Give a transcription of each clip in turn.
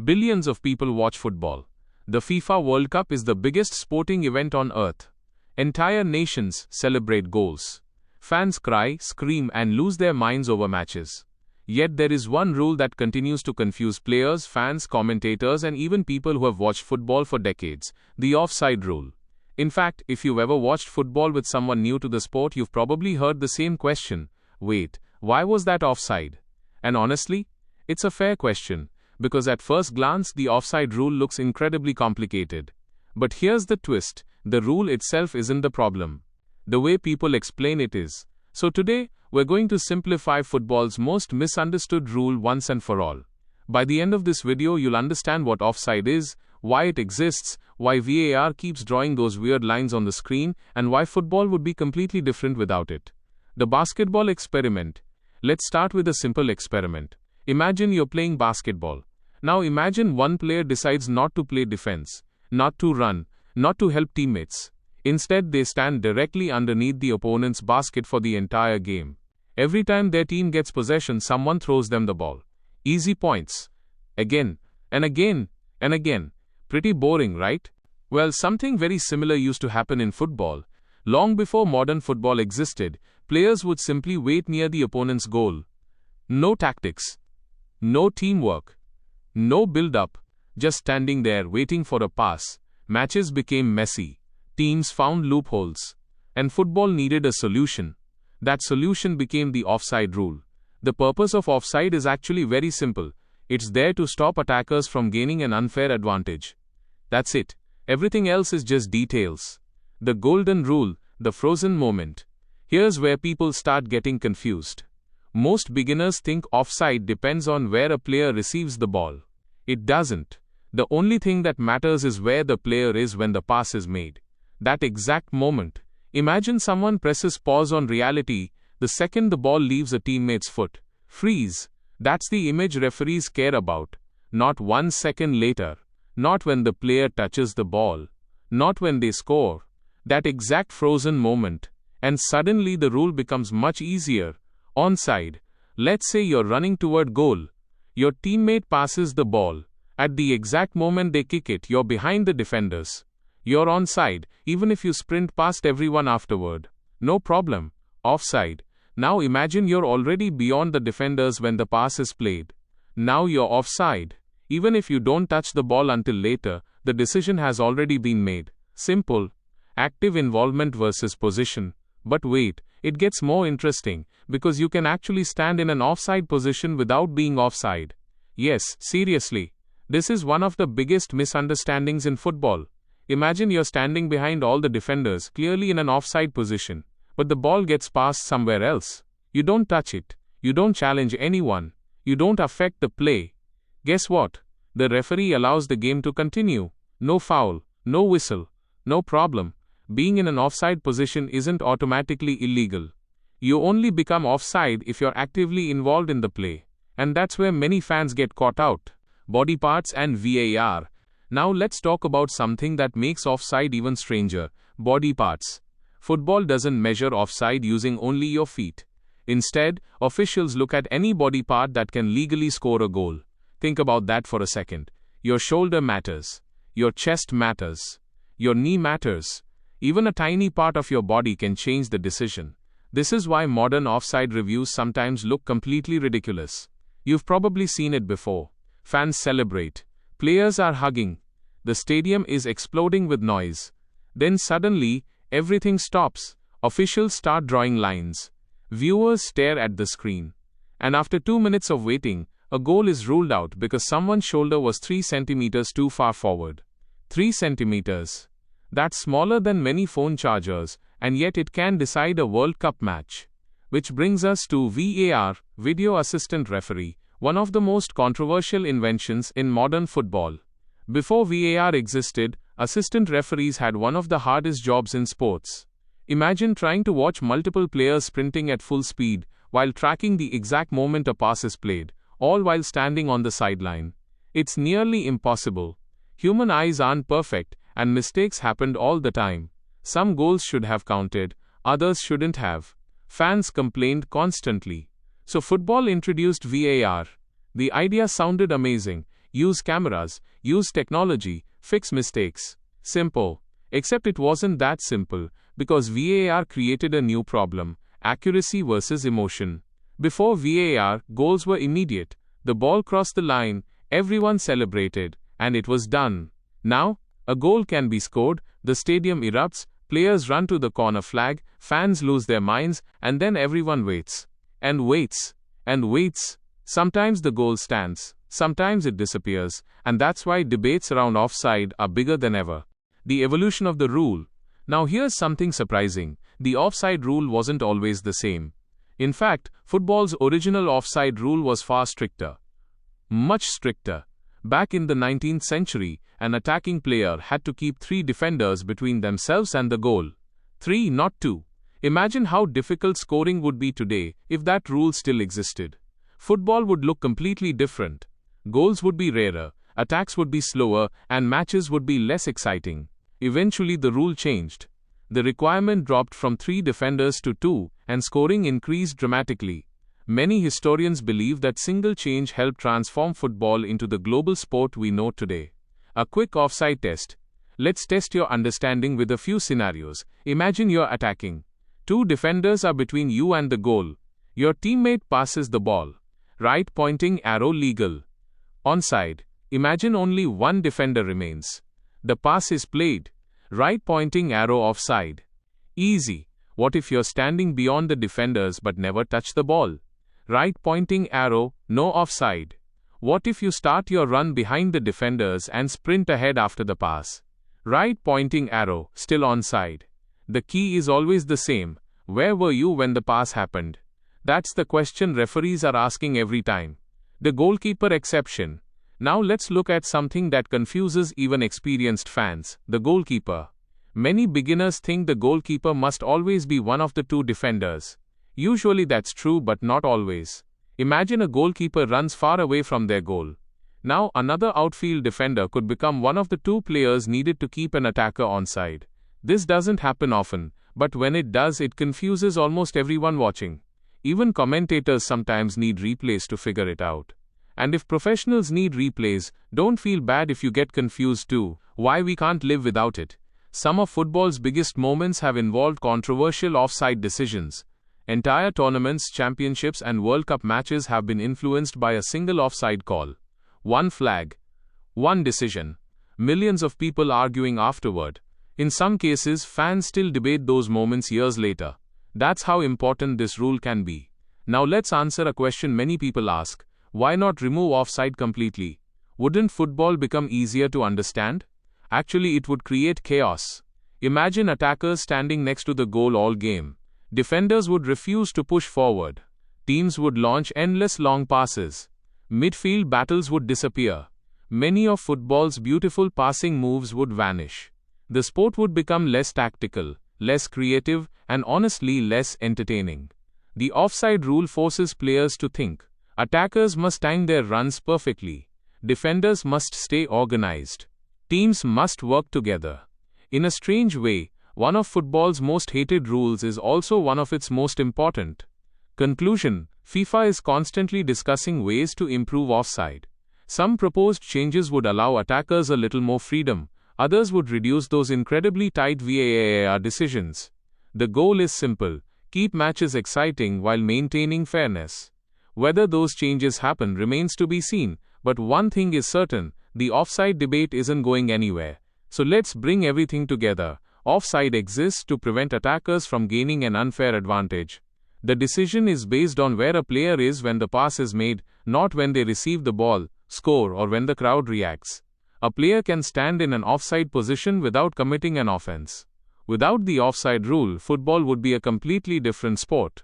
Billions of people watch football. The FIFA World Cup is the biggest sporting event on earth. Entire nations celebrate goals. Fans cry, scream, and lose their minds over matches. Yet there is one rule that continues to confuse players, fans, commentators, and even people who have watched football for decades: the offside rule. In fact, if you've ever watched football with someone new to the sport, you've probably heard the same question: wait, why was that offside? And honestly, it's a fair question, because at first glance the offside rule looks incredibly complicated. But here's the twist: the rule itself isn't the problem. The way people explain it is. So today, we're going to simplify football's most misunderstood rule once and for all. By the end of this video, you'll understand what offside is, why it exists, why VAR keeps drawing those weird lines on the screen, and why football would be completely different without it. The basketball experiment. Let's start with a simple experiment. Imagine you're playing basketball. Now imagine one player decides not to play defense, not to run, not to help teammates. Instead, they stand directly underneath the opponent's basket for the entire game. Every time their team gets possession, someone throws them the ball. Easy points. Again, and again, and again. Pretty boring, right? Well, something very similar used to happen in football. Long before modern football existed, players would simply wait near the opponent's goal. No tactics. No teamwork. No build-up. Just standing there waiting for a pass. Matches became messy. Teams found loopholes. And football needed a solution. That solution became the offside rule. The purpose of offside is actually very simple. It's there to stop attackers from gaining an unfair advantage. That's it. Everything else is just details. The golden rule, the frozen moment. Here's where people start getting confused. Most beginners think offside depends on where a player receives the ball. It doesn't. The only thing that matters is where the player is when the pass is made. That exact moment. Imagine someone presses pause on reality the second the ball leaves a teammate's foot. Freeze. That's the image referees care about. Not 1 second later. Not when the player touches the ball. Not when they score. That exact frozen moment. And suddenly the rule becomes much easier. Onside. Let's say you're running toward goal. Your teammate passes the ball. At the exact moment they kick it, you're behind the defenders. You're onside, even if you sprint past everyone afterward. No problem. Offside. Now imagine you're already beyond the defenders when the pass is played. Now you're offside. Even if you don't touch the ball until later, the decision has already been made. Simple. Active involvement versus position. But wait, it gets more interesting, because you can actually stand in an offside position without being offside. Yes, seriously. This is one of the biggest misunderstandings in football. Imagine you're standing behind all the defenders, clearly in an offside position, but the ball gets passed somewhere else. You don't touch it. You don't challenge anyone. You don't affect the play. Guess what? The referee allows the game to continue. No foul, no whistle, no problem. Being in an offside position isn't automatically illegal. You only become offside if you're actively involved in the play. And that's where many fans get caught out. Body parts and VAR. Now let's talk about something that makes offside even stranger: body parts. Football doesn't measure offside using only your feet. Instead, officials look at any body part that can legally score a goal. Think about that for a second. Your shoulder matters. Your chest matters. Your knee matters. Even a tiny part of your body can change the decision. This is why modern offside reviews sometimes look completely ridiculous. You've probably seen it before. Fans celebrate. Players are hugging. The stadium is exploding with noise. Then suddenly, everything stops. Officials start drawing lines. Viewers stare at the screen. And after 2 minutes of waiting, a goal is ruled out because someone's shoulder was 3 centimeters too far forward. 3 centimeters. That's smaller than many phone chargers, and yet it can decide a World Cup match. Which brings us to VAR, Video Assistant Referee, one of the most controversial inventions in modern football. Before VAR existed, assistant referees had one of the hardest jobs in sports. Imagine trying to watch multiple players sprinting at full speed, while tracking the exact moment a pass is played, all while standing on the sideline. It's nearly impossible. Human eyes aren't perfect, and mistakes happened all the time. Some goals should have counted, others shouldn't have. Fans complained constantly. So football introduced VAR. The idea sounded amazing. use cameras, use technology, fix mistakes. Simple. Except it wasn't that simple, because VAR created a new problem: accuracy versus emotion. Before VAR, goals were immediate. The ball crossed the line, everyone celebrated, and it was done. Now, a goal can be scored, the stadium erupts, players run to the corner flag, fans lose their minds, and then everyone waits. And waits. And waits. Sometimes the goal stands, sometimes it disappears, and that's why debates around offside are bigger than ever. The evolution of the rule. Now here's something surprising: the offside rule wasn't always the same. In fact, football's original offside rule was far stricter. Much stricter. Back in the 19th century, an attacking player had to keep 3 defenders between themselves and the goal. 3, not 2. Imagine how difficult scoring would be today if that rule still existed. Football would look completely different. Goals would be rarer, attacks would be slower, and matches would be less exciting. Eventually the rule changed. The requirement dropped from 3 defenders to 2, and scoring increased dramatically. Many historians believe that single change helped transform football into the global sport we know today. A quick offside test. Let's test your understanding with a few scenarios. Imagine you're attacking. 2 defenders are between you and the goal. Your teammate passes the ball. Right pointing arrow legal. Onside. Imagine only 1 defender remains. The pass is played. Right pointing arrow offside. Easy. What if you're standing beyond the defenders but never touch the ball? Right pointing arrow, no offside. What if you start your run behind the defenders and sprint ahead after the pass? Right pointing arrow, still onside. The key is always the same. Where were you when the pass happened? That's the question referees are asking every time. The goalkeeper exception. Now let's look at something that confuses even experienced fans: the goalkeeper. Many beginners think the goalkeeper must always be one of the 2 defenders. Usually that's true, but not always. Imagine a goalkeeper runs far away from their goal. Now another outfield defender could become one of the 2 players needed to keep an attacker onside. This doesn't happen often, but when it does, it confuses almost everyone watching. Even commentators sometimes need replays to figure it out. And if professionals need replays, don't feel bad if you get confused too. Why we can't live without it. Some of football's biggest moments have involved controversial offside decisions. Entire tournaments, championships, and World Cup matches have been influenced by a single offside call. 1 flag. 1 decision. Millions of people arguing afterward. In some cases, fans still debate those moments years later. That's how important this rule can be. Now let's answer a question many people ask. Why not remove offside completely? Wouldn't football become easier to understand? Actually, it would create chaos. Imagine attackers standing next to the goal all game. Defenders would refuse to push forward. Teams would launch endless long passes. Midfield battles would disappear. Many of football's beautiful passing moves would vanish. The sport would become less tactical, less creative, and honestly less entertaining. The offside rule forces players to think. Attackers must time their runs perfectly. Defenders must stay organized. Teams must work together. In a strange way, one of football's most hated rules is also one of its most important. Conclusion: FIFA is constantly discussing ways to improve offside. Some proposed changes would allow attackers a little more freedom, others would reduce those incredibly tight VAR decisions. The goal is simple: keep matches exciting while maintaining fairness. Whether those changes happen remains to be seen, but one thing is certain: the offside debate isn't going anywhere. So let's bring everything together. Offside exists to prevent attackers from gaining an unfair advantage. The decision is based on where a player is when the pass is made, not when they receive the ball, score, or when the crowd reacts. A player can stand in an offside position without committing an offense. Without the offside rule, football would be a completely different sport.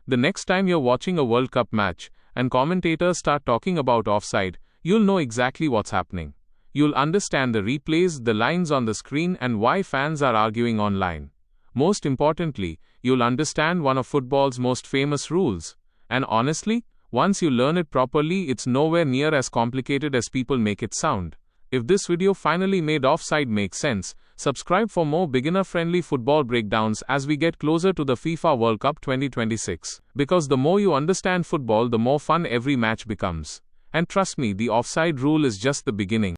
The next time you're watching a World Cup match, and commentators start talking about offside, you'll know exactly what's happening. You'll understand the replays, the lines on the screen, and why fans are arguing online. Most importantly, you'll understand one of football's most famous rules. And honestly, once you learn it properly, it's nowhere near as complicated as people make it sound. If this video finally made offside make sense, subscribe for more beginner-friendly football breakdowns as we get closer to the FIFA World Cup 2026. Because the more you understand football, the more fun every match becomes. And trust me, the offside rule is just the beginning.